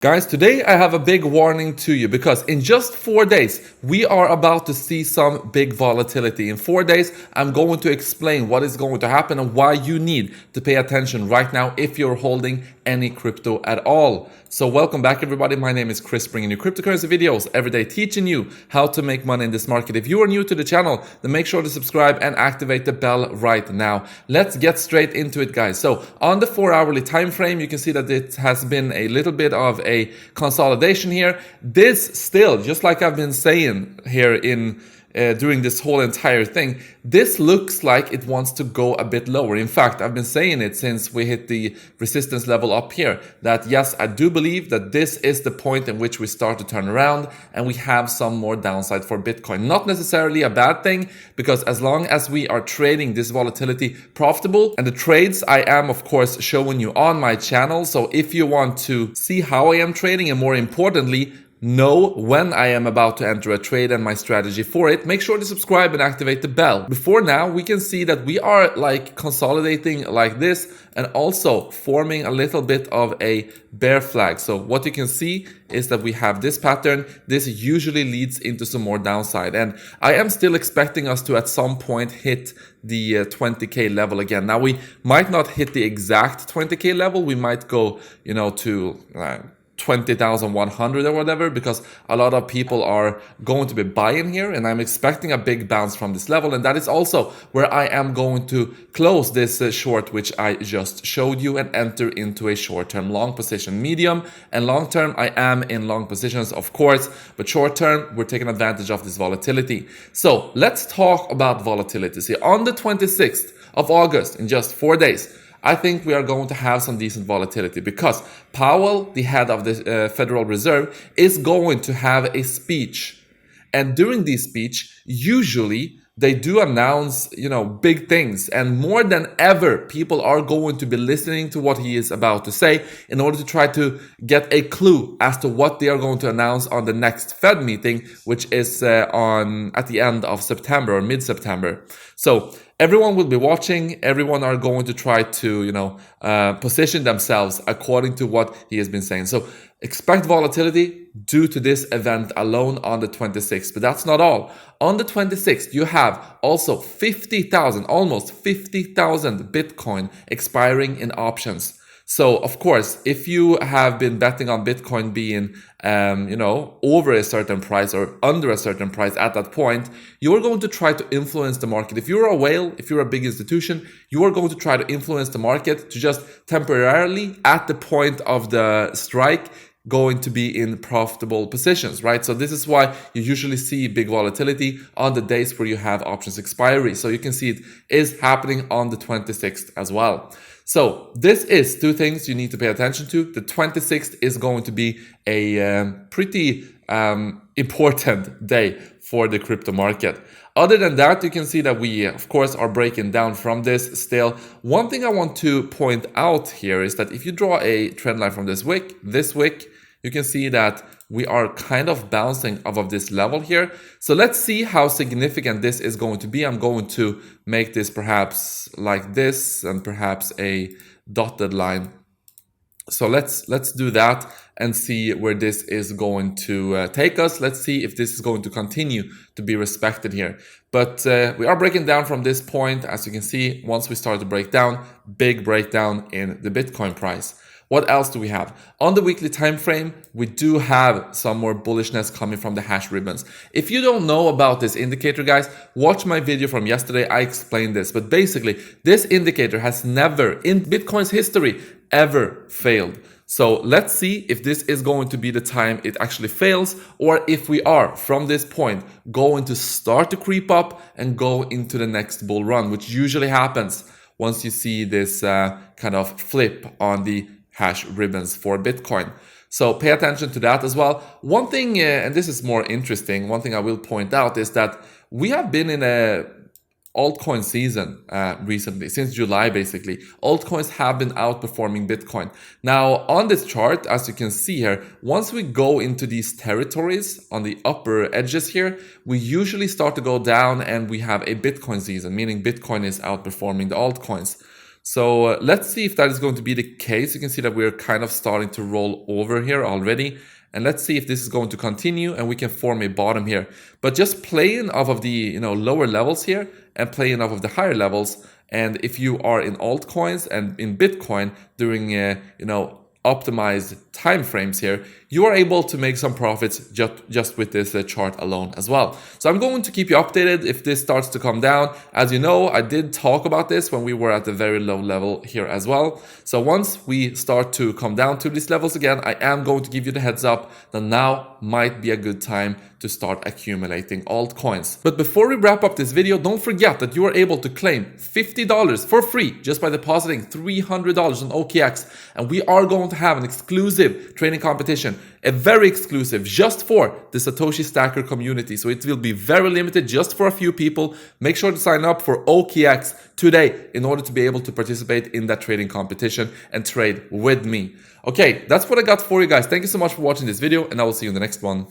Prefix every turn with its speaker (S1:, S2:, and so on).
S1: Guys, today I have a big warning to you because in just 4 days, we are about to see some big volatility. In 4 days, I'm going to explain what is going to happen and why you need to pay attention right now if you're holding any crypto at all. So welcome back everybody, my name is Chris, bringing you cryptocurrency videos every day, teaching you how to make money in this market. If you are new to the channel, then make sure to subscribe and activate the bell right now. Let's get straight into it, guys. So on the 4-hourly time frame, you can see that it has been a little bit of a consolidation here. This still, just like I've been saying here in during this whole entire thing, this looks like it wants to go a bit lower. In fact, I've been saying it since we hit the resistance level up here, that yes, I do believe that this is the point in which we start to turn around and we have some more downside for Bitcoin. Not necessarily a bad thing, because as long as we are trading this volatility profitable, and the trades I am of course showing you on my channel. So if you want to see how I am trading and more importantly, know when I am about to enter a trade and my strategy for it, make sure to subscribe and activate the bell. Before now, we can see that we are like consolidating like this and also forming a little bit of a bear flag. So what you can see is that we have this pattern. This usually leads into some more downside. And I am still expecting us to at some point hit the 20K level again. Now we might not hit the exact 20K level. We might go, to 20,100 or whatever, because a lot of people are going to be buying here, and I'm expecting a big bounce from this level, and that is also where I am going to close this short which I just showed you and enter into a short-term long position. Medium and long-term, I am in long positions of course, but short-term we're taking advantage of this volatility. So let's talk about volatility. See, on the 26th of August, in just 4 days, I think we are going to have some decent volatility because Powell, the head of the Federal Reserve, is going to have a speech. And during this speech, usually they do announce, big things. And more than ever, people are going to be listening to what he is about to say in order to try to get a clue as to what they are going to announce on the next Fed meeting, which is at the end of September or mid-September. So everyone will be watching. Everyone are going to try to, position themselves according to what he has been saying. So expect volatility due to this event alone on the 26th. But that's not all. On the 26th, you have also 50,000, almost 50,000 Bitcoin expiring in options. So, of course, if you have been betting on Bitcoin being, over a certain price or under a certain price at that point, you're going to try to influence the market. If you're a whale, if you're a big institution, you are going to try to influence the market to just temporarily, at the point of the strike, going to be in profitable positions, right? So this is why you usually see big volatility on the days where you have options expiry. So you can see it is happening on the 26th as well. So this is two things you need to pay attention to. The 26th is going to be a pretty important day for the crypto market. Other than that, you can see that we, of course, are breaking down from this still. One thing I want to point out here is that if you draw a trend line from this wick, you can see that we are kind of bouncing off of this level here. So let's see how significant this is going to be. I'm going to make this perhaps like this and perhaps a dotted line. So let's do that and see where this is going to take us. Let's see if this is going to continue to be respected here. But we are breaking down from this point. As you can see, once we start to break down, big breakdown in the Bitcoin price. What else do we have? On the weekly time frame, we do have some more bullishness coming from the hash ribbons. If you don't know about this indicator, guys, watch my video from yesterday. I explained this. But basically, this indicator has never, in Bitcoin's history, ever failed. So let's see if this is going to be the time it actually fails, or if we are, from this point, going to start to creep up and go into the next bull run, which usually happens once you see this kind of flip on the hash ribbons for Bitcoin. So pay attention to that as well. One thing, and this is more interesting, one thing I will point out is that we have been in a altcoin season recently, since July basically. Altcoins have been outperforming Bitcoin. Now on this chart, as you can see here, once we go into these territories on the upper edges here, we usually start to go down and we have a Bitcoin season, meaning Bitcoin is outperforming the altcoins. So let's see if that is going to be the case. You can see that we're kind of starting to roll over here already. And let's see if this is going to continue and we can form a bottom here. But just playing off of the lower levels here and playing off of the higher levels. And if you are in altcoins and in Bitcoin during optimized time frames here, you are able to make some profits just with this chart alone as well. So I'm going to keep you updated if this starts to come down. As you know, I did talk about this when we were at the very low level here as well. So once we start to come down to these levels again, I am going to give you the heads up that now might be a good time to start accumulating altcoins. But before we wrap up this video, don't forget that you are able to claim $50 for free just by depositing $300 on OKX. And we are going to have an exclusive trading competition, a very exclusive, just for the Satoshi Stacker community. So it will be very limited, just for a few people. Make sure to sign up for OKX today in order to be able to participate in that trading competition and trade with me. Okay, that's what I got for you guys. Thank you so much for watching this video, and I will see you in the next one.